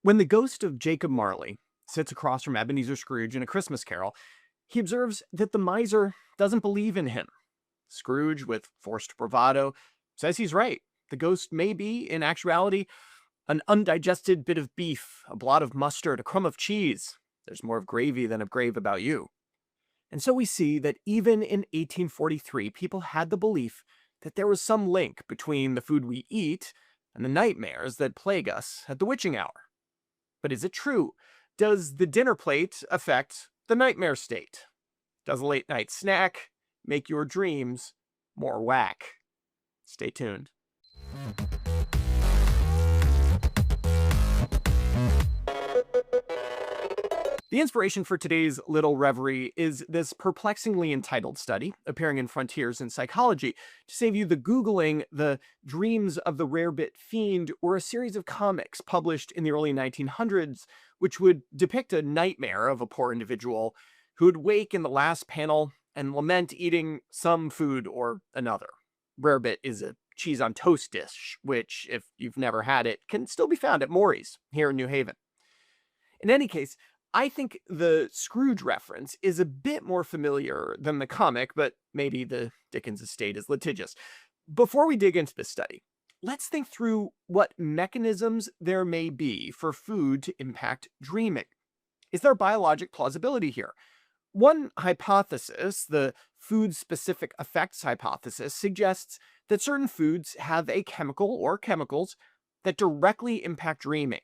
When the ghost of Jacob Marley sits across from Ebenezer Scrooge in A Christmas Carol, he observes that the miser doesn't believe in him. Scrooge, with forced bravado, says he's right. The ghost may be, in actuality, an undigested bit of beef, a blot of mustard, a crumb of cheese. There's more of gravy than of grave about you. And so we see that even in 1843, people had the belief that there was some link between the food we eat and the nightmares that plague us at the witching hour. But is it true? Does the dinner plate affect the nightmare state? Does a late night snack make your dreams more whack? Stay tuned. The inspiration for today's little reverie is this perplexingly entitled study appearing in Frontiers in Psychology. To save you the Googling, the Dreams of the Rarebit Fiend were a series of comics published in the early 1900s, which would depict a nightmare of a poor individual who would wake in the last panel and lament eating some food or another. Rarebit is a cheese on toast dish, which, if you've never had it, can still be found at Maury's here in New Haven. In any case, I think the Scrooge reference is a bit more familiar than the comic, but maybe the Dickens estate is litigious. Before we dig into this study, let's think through what mechanisms there may be for food to impact dreaming. Is there biologic plausibility here? One hypothesis, the food-specific effects hypothesis, suggests that certain foods have a chemical or chemicals that directly impact dreaming.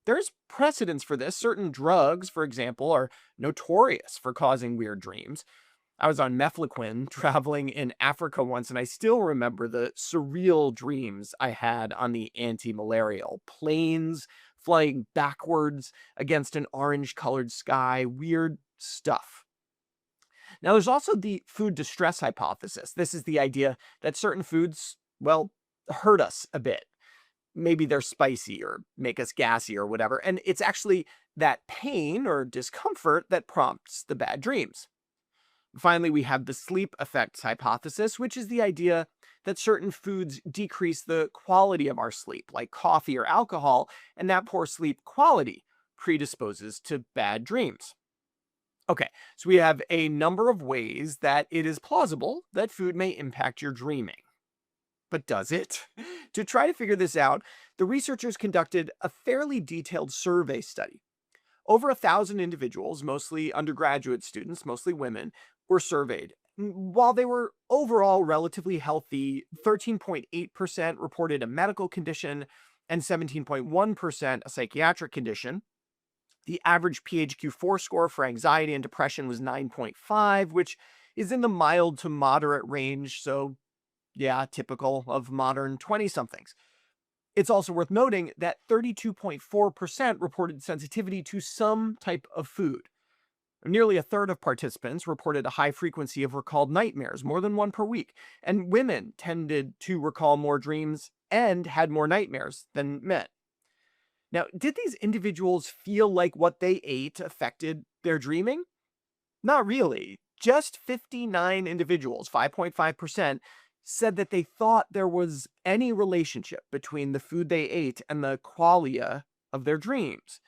There's precedence for this. Certain drugs, for example, are notorious for causing weird dreams. I was on mefloquine traveling in Africa once, and I still remember the surreal dreams I had on the anti-malarial. Planes flying backwards against an orange-colored sky. Weird stuff. Now, there's also the food distress hypothesis. This is the idea that certain foods, well, hurt us a bit. Maybe they're spicy or make us gassy or whatever. And it's actually that pain or discomfort that prompts the bad dreams. Finally, we have the sleep effects hypothesis, which is the idea that certain foods decrease the quality of our sleep, like coffee or alcohol, and that poor sleep quality predisposes to bad dreams. Okay, so we have a number of ways that it is plausible that food may impact your dreaming. But does it? To try to figure this out, the researchers conducted a fairly detailed survey study. Over 1,000 individuals, mostly undergraduate students, mostly women, were surveyed. While they were overall relatively healthy, 13.8% reported a medical condition and 17.1% a psychiatric condition. The average PHQ-4 score for anxiety and depression was 9.5, which is in the mild to moderate range, so yeah, typical of modern 20-somethings. It's also worth noting that 32.4% reported sensitivity to some type of food. Nearly a third of participants reported a high frequency of recalled nightmares, more than one per week, and women tended to recall more dreams and had more nightmares than men. Now, did these individuals feel like what they ate affected their dreaming? Not really. Just 59 individuals, 5.5%, said that they thought there was any relationship between the food they ate and the qualia of their dreams.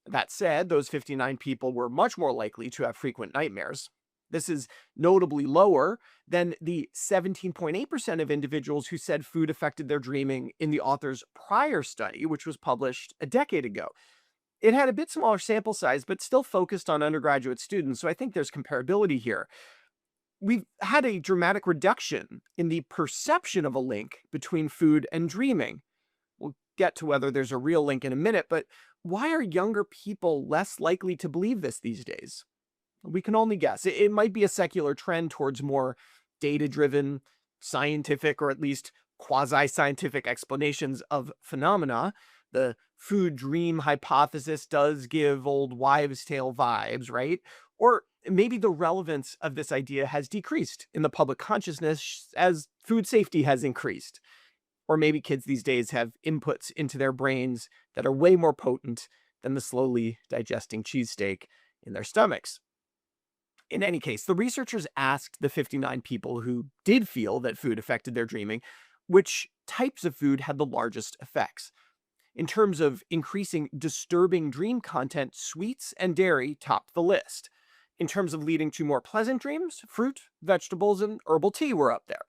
That said, those 59 people were much more likely to have frequent nightmares. This is notably lower than the 17.8% of individuals who said food affected their dreaming in the author's prior study, which was published a decade ago. It had a bit smaller sample size, but still focused on undergraduate students, so I think there's comparability here. We've had a dramatic reduction in the perception of a link between food and dreaming. We'll get to whether there's a real link in a minute, but why are younger people less likely to believe this these days? We can only guess. It might be a secular trend towards more data-driven, scientific, or at least quasi-scientific explanations of phenomena. The food dream hypothesis does give old wives' tale vibes, right? Or maybe the relevance of this idea has decreased in the public consciousness as food safety has increased. Or maybe kids these days have inputs into their brains that are way more potent than the slowly digesting cheesesteak in their stomachs. In any case, the researchers asked the 59 people who did feel that food affected their dreaming which types of food had the largest effects. In terms of increasing disturbing dream content, sweets and dairy topped the list. In terms of leading to more pleasant dreams, fruit, vegetables, and herbal tea were up there.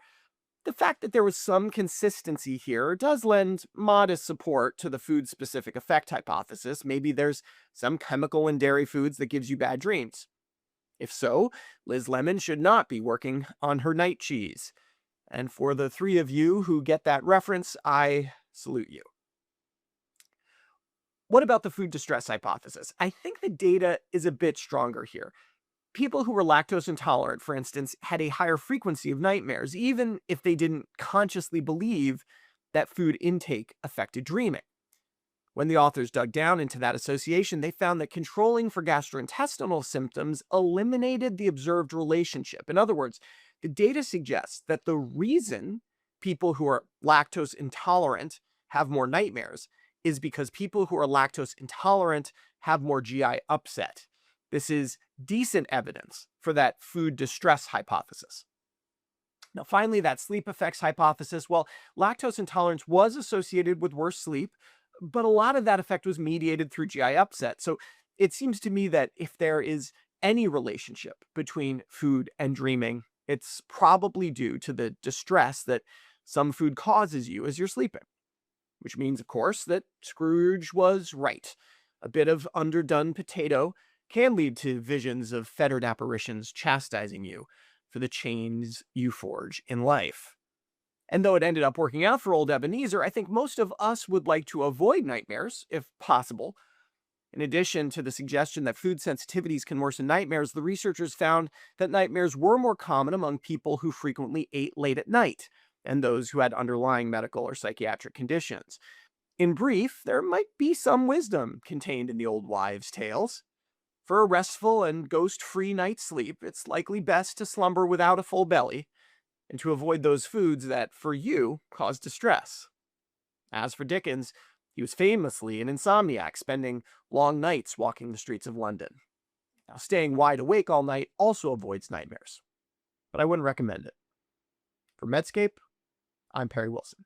The fact that there was some consistency here does lend modest support to the food specific effect hypothesis. Maybe there's some chemical in dairy foods that gives you bad dreams. If so, Liz Lemon should not be working on her night cheese. And for the three of you who get that reference, I salute you. What about the food distress hypothesis? I think the data is a bit stronger here. People who were lactose intolerant, for instance, had a higher frequency of nightmares, even if they didn't consciously believe that food intake affected dreaming. When the authors dug down into that association, they found that controlling for gastrointestinal symptoms eliminated the observed relationship. In other words, the data suggests that the reason people who are lactose intolerant have more nightmares is because people who are lactose intolerant have more GI upset. This is decent evidence for that food distress hypothesis. Now, finally, that sleep effects hypothesis. Well, lactose intolerance was associated with worse sleep, but a lot of that effect was mediated through GI upset. So it seems to me that if there is any relationship between food and dreaming, it's probably due to the distress that some food causes you as you're sleeping. Which means, of course, that Scrooge was right. A bit of underdone potato can lead to visions of fettered apparitions chastising you for the chains you forge in life. And though it ended up working out for old Ebenezer, I think most of us would like to avoid nightmares, if possible. In addition to the suggestion that food sensitivities can worsen nightmares, the researchers found that nightmares were more common among people who frequently ate late at night and those who had underlying medical or psychiatric conditions. In brief, there might be some wisdom contained in the old wives' tales. For a restful and ghost-free night's sleep, it's likely best to slumber without a full belly and to avoid those foods that, for you, cause distress. As for Dickens, he was famously an insomniac, spending long nights walking the streets of London. Now, staying wide awake all night also avoids nightmares, but I wouldn't recommend it. For Medscape, I'm Perry Wilson.